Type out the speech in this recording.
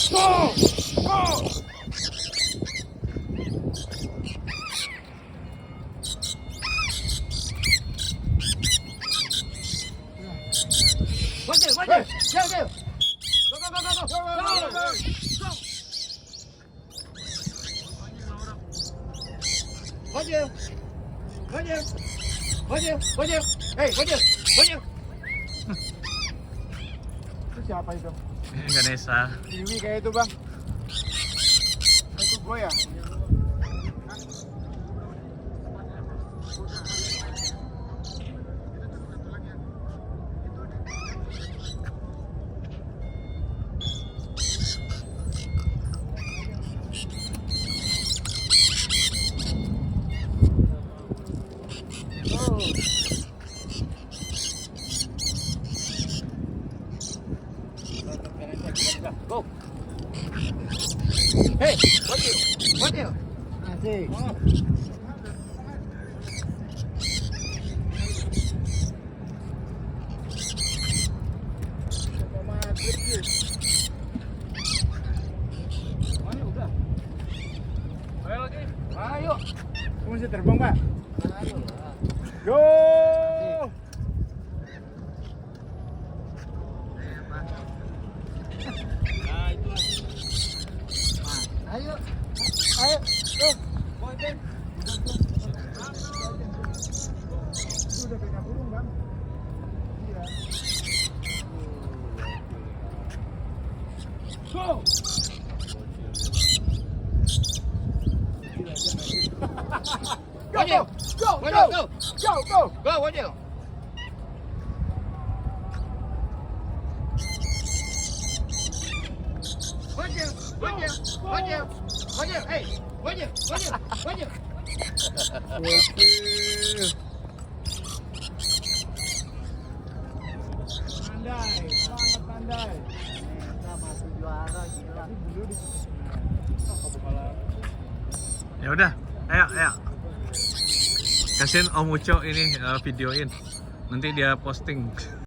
Go! Go! Wajib. Go. Wajib. Hey, wajib. Itu siapa itu? Indonesia. Iwi kayak itu, Bang. Itu gue ya? Go. Hey, what you? Asik. Ayo. Kamu masih terbang, Pak? Ayo. Go. Ayo, go. Boy, Ben. Itu udah kena burung, Bang. Iya. Go. Go, wajib. Wajib, hey, wajib. Pandai. Kita masih juara gila. Ya udah, ayo. Kasihin Om Uco ini videoin. Nanti dia posting.